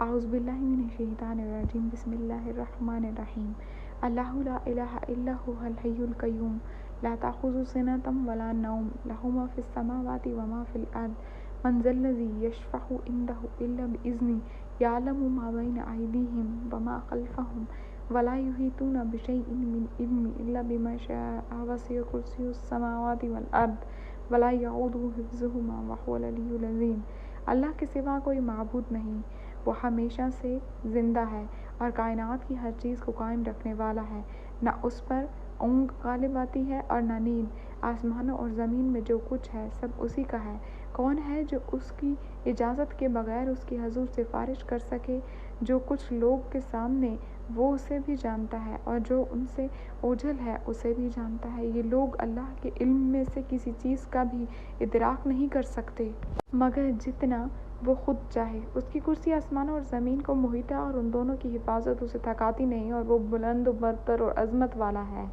اعوذ باللہ من الشیطان الرجیم بسم اللہ الرحمن الرحیم اللہ لا الہ الا هو الحی القیوم لا تأخذہ سنۃ ولا نوم لہ ما فی السماوات وما فی الارض من ذا الذی یشفع عندہ الا بإذنہ یعلم ما بین ایدیہم وما خلفہم ولا یحیطون بشیء من علمہ الا بما شاء وسع کرسیہ السماوات والارض ولا یعودہ حفظہما وہو العلی العظیم۔ اللہ کے سوا کوئی معبود نہیں، وہ ہمیشہ سے زندہ ہے اور کائنات کی ہر چیز کو قائم رکھنے والا ہے۔ نہ اس پر اونگ غالب آتی ہے اور نہ نیند۔ آسمانوں اور زمین میں جو کچھ ہے سب اسی کا ہے۔ کون ہے جو اس کی اجازت کے بغیر اس کی حضور سفارش کر سکے؟ جو کچھ لوگ کے سامنے وہ اسے بھی جانتا ہے اور جو ان سے اوجھل ہے اسے بھی جانتا ہے۔ یہ لوگ اللہ کے علم میں سے کسی چیز کا بھی ادراک نہیں کر سکتے مگر جتنا وہ خود چاہے۔ اس کی کرسی آسمانوں اور زمین کو محیط ہے اور ان دونوں کی حفاظت اسے تھکاتی نہیں، اور وہ بلند و برتر اور عظمت والا ہے۔